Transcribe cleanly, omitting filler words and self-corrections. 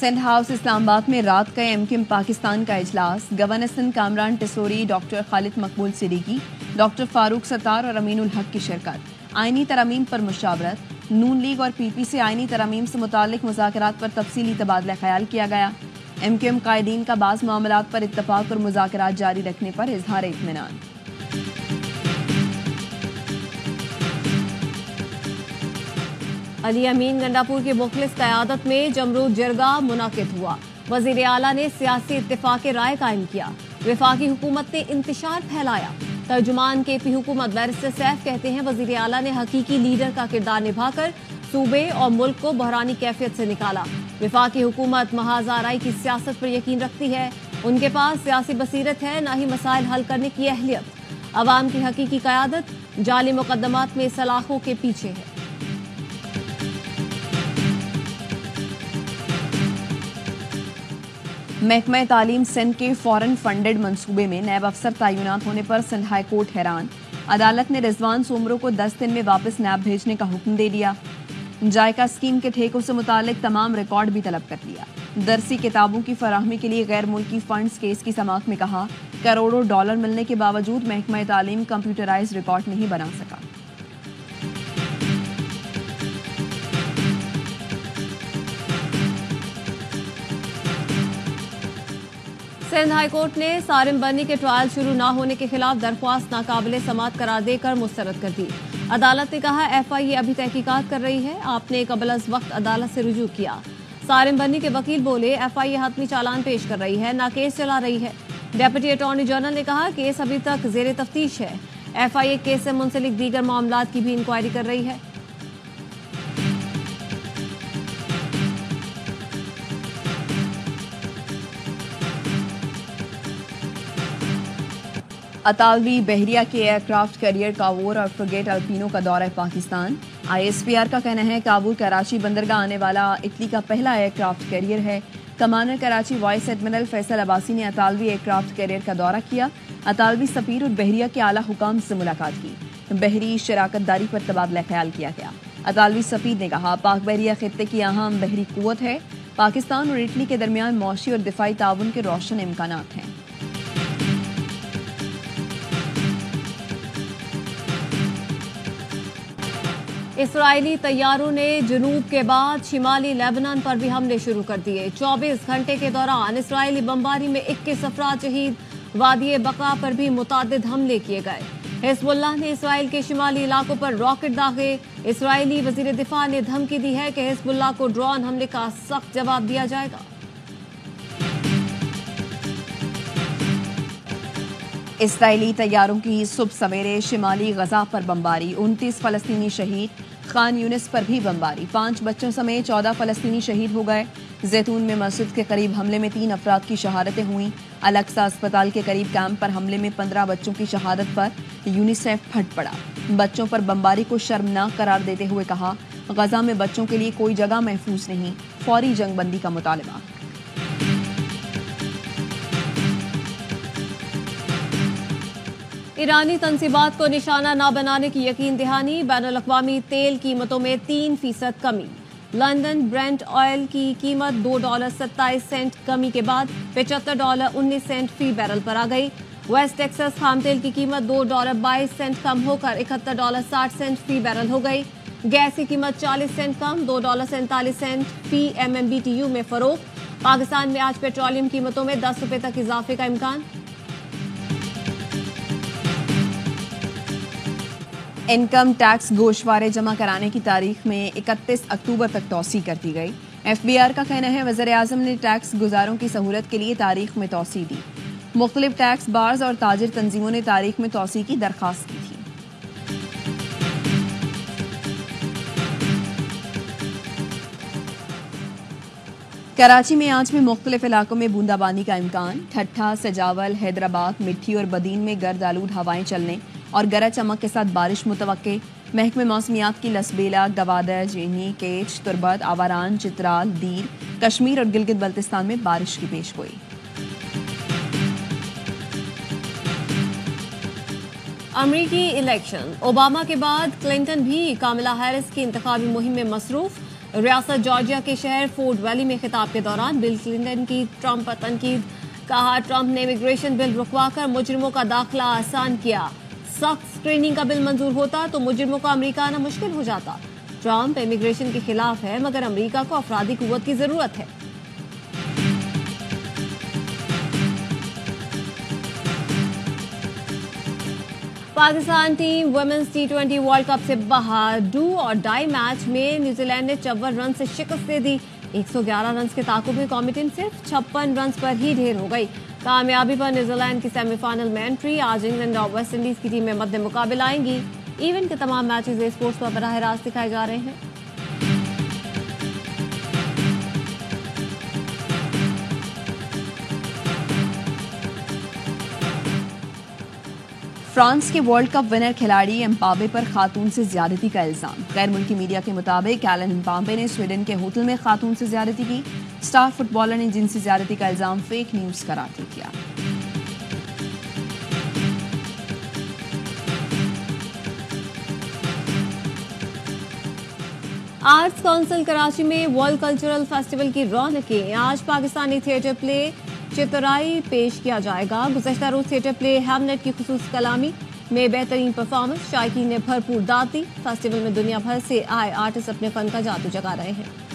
Sindh house اسلام آباد میں رات کا MQM پاکستان کا اجلاس گورنر سندھ کامران ٹسوری، ڈاکٹر خالد مقبول صدیقی، ڈاکٹر فاروق ستار اور امین الحق کی شرکت۔ آئینی ترامیم پر مشاورت۔ نون لیگ اور PP سے آئینی ترامیم سے متعلق مذاکرات پر تفصیلی تبادلہ خیال کیا گیا۔ MQM قائدین کا بعض معاملات پر اتفاق اور مذاکرات جاری رکھنے پر اظہار اطمینان۔ علی امین گنڈاپور کی مخلص قیادت میں جمرود جرگہ منعقد ہوا۔ وزیر اعلیٰ نے سیاسی اتفاق رائے قائم کیا۔ وفاقی حکومت نے انتشار پھیلایا۔ ترجمان KP حکومت بیرسٹر سیف کہتے ہیں وزیر اعلیٰ نے حقیقی لیڈر کا کردار نبھا کر صوبے اور ملک کو بحرانی کیفیت سے نکالا۔ وفاقی حکومت محاذ آرائی کی سیاست پر یقین رکھتی ہے۔ ان کے پاس سیاسی بصیرت ہے، نہ ہی مسائل حل کرنے کی اہلیت۔ عوام کی حقیقی قیادت جعلی مقدمات میں سلاخوں کے پیچھے ہے۔ محکمہ تعلیم سندھ کے فورن فنڈڈ منصوبے میں نیب افسر تعینات ہونے پر سندھ ہائی کورٹ حیران۔ عدالت نے رضوان سومرو کو 10 دن میں واپس نیب بھیجنے کا حکم دے دیا۔ جائکا اسکیم کے ٹھیکوں سے متعلق تمام ریکارڈ بھی طلب کر لیا۔ درسی کتابوں کی فراہمی کے لیے غیر ملکی فنڈز کیس کی سماعت میں کہا کروڑوں ڈالر ملنے کے باوجود محکمہ تعلیم کمپیوٹرائز ریکارڈ نہیں بنا سکا۔ سندھ ہائی کورٹ نے سارم بنی کے ٹرائل شروع نہ ہونے کے خلاف درخواست ناقابل سماعت قرار دے کر مسترد کر دی۔ عدالت نے کہا FIA ابھی تحقیقات کر رہی ہے، آپ نے قبل از وقت عدالت سے رجوع کیا۔ سارم بنی کے وکیل بولے FIA حتمی چالان پیش کر رہی ہے، نہ کیس چلا رہی ہے۔ ڈیپٹی اٹارنی جنرل نے کہا کیس ابھی تک زیر تفتیش ہے۔ FIA کیس سے منسلک دیگر معاملات کی بھی انکوائری کر رہی ہے۔ اطالوی بحریہ کے ایئر کرافٹ کیریئر کاوور اور فرگیٹ الپینو کا دورہ پاکستان۔ ISPR کا کہنا ہے کاوور کراچی بندرگاہ آنے والا اٹلی کا پہلا ایئر کرافٹ کیریئر ہے۔ Commander Karachi vice admiral Faisal Abbasi نے اطالوی ایئر کرافٹ کیریئر کا دورہ کیا۔ اطالوی سفیر اور بحریہ کے اعلیٰ حکام سے ملاقات کی۔ بحری شراکت داری پر تبادلہ خیال کیا گیا۔ اطالوی سفیر نے کہا پاک بحریہ خطے کی اہم بحری قوت ہے۔ پاکستان اور اٹلی کے درمیان معاشی اور دفاعی تعاون کے روشن امکانات ہیں۔ اسرائیلی طیاروں نے جنوب کے بعد شمالی لیبنان پر بھی حملے شروع کر دیے۔ 24 گھنٹے کے دوران اسرائیلی بمباری میں 21 افراد شہید۔ وادی بقا پر بھی متعدد حملے کیے گئے۔ حزب اللہ نے اسرائیل کے شمالی علاقوں پر راکٹ داغے۔ اسرائیلی وزیر دفاع نے دھمکی دی ہے کہ حزب اللہ کو ڈرون حملے کا سخت جواب دیا جائے گا۔ اسرائیلی طیاروں کی صبح سویرے شمالی غزہ پر بمباری، 29 فلسطینی شہید۔ خان یونس پر بھی بمباری، 5 بچوں سمیت 14 فلسطینی شہید ہو گئے۔ زیتون میں مسجد کے قریب حملے میں 3 افراد کی شہادتیں ہوئیں۔ الاقصی اسپتال کے قریب کیمپ پر حملے میں 15 بچوں کی شہادت پر یونیسیف پھٹ پڑا۔ بچوں پر بمباری کو شرمناک قرار دیتے ہوئے کہا غزہ میں بچوں کے لیے کوئی جگہ محفوظ نہیں، فوری جنگ بندی کا مطالبہ۔ ایرانی تنصیبات کو نشانہ نہ بنانے کی یقین دہانی۔ بین الاقوامی تیل قیمتوں میں 3% کمی۔ لندن برینٹ آئل کی قیمت $2.27 کمی کے بعد $75.19 فی بیرل پر آ گئی۔ ویسٹ ٹیکساس خام تیل کی قیمت $2.22 کم ہو کر $71.60 فی بیرل ہو گئی۔ گیس کی قیمت 40 سینٹ کم $2.47 فی MMBTU میں فروخت۔ پاکستان میں آج پیٹرولیم قیمتوں میں 10 روپے تک اضافے کا امکان۔ انکم ٹیکس گوشوارے جمع کرانے کی تاریخ میں 31 اکتوبر تک توسیع کر دی گئی۔ FBR کا کہنا ہے وزیر اعظم نے ٹیکس گزاروں کی سہولت کے لیے تاریخ میں توسیع دی۔ مختلف ٹیکس بارز اور تاجر تنظیموں نے تاریخ میں توسیع کی درخواست کی تھی۔ کراچی میں آج میں مختلف علاقوں میں بوندا باندی کا امکان۔ ٹھٹھا، سجاول، حیدرآباد، مٹھی اور بدین میں گرد آلود ہوائیں چلنے اور گرج چمک کے ساتھ بارش متوقع۔ محکمہ موسمیات کی لسبیلا، گوادر، جینی، کیچ، تربت، آواران، چترال، دیر، کشمیر اور گلگت بلتستان میں بارش کی پیش گوئی۔ امریکی الیکشن، اوباما کے بعد کلنٹن بھی کاملا ہیرس کی انتخابی مہم میں مصروف۔ ریاست جارجیا کے شہر فورٹ ویلی میں خطاب کے دوران بل کلنٹن کی ٹرمپ پر تنقید. کہا ٹرمپ نے امیگریشن بل رکوا کر مجرموں کا داخلہ آسان کیا. سخت اسکریننگ کا بل منظور ہوتا تو مجرموں کا امریکہ آنا مشکل ہو جاتا. ٹرمپ امیگریشن کے خلاف ہے مگر امریکہ کو افرادی قوت کی ضرورت ہے. Pakistan team women's T20 world cup سے باہر. ڈو اور ڈائی میچ میں نیوزی لینڈ نے 54 رن سے شکست دے دی. 111 رنز کے تعاقب میں قومی ٹیم صرف 56 رنز پر ہی ڈھیر ہو گئی. کامیابی پر نیوزی لینڈ کی سیمی فائنل میں انٹری. آج انگلینڈ اور ویسٹ انڈیز کی ٹیمیں مد مقابل آئیں گی. ایونٹ کے تمام میچز اسپورٹس پر براہ راست دکھائے جا رہے ہیں. فرانس کے ورلڈ کپ ونر کھلاڑی امبابے پر خاتون سے زیادتی کا الزام. غیر ملکی میڈیا کے مطابق کیلن امبابے نے سویڈن کے ہوٹل میں خاتون سے زیادتی کی. اسٹار فٹ بالر نے جنسی زیادتی کا الزام فیک نیوز قرار دے دیا. آرٹس کونسل کراچی میں ورلڈ کلچرل فیسٹیول کی رونقیں. آج پاکستانی تھیٹر پلے چترائی پیش کیا جائے گا. گزشتہ روز تھیٹر پلے ہیملیٹ کی خصوصی کلامی میں بہترین پرفارمنس. شائقین نے بھرپور داد دی. فیسٹیول میں دنیا بھر سے آئے آرٹسٹ اپنے فن کا جادو جگا رہے ہیں.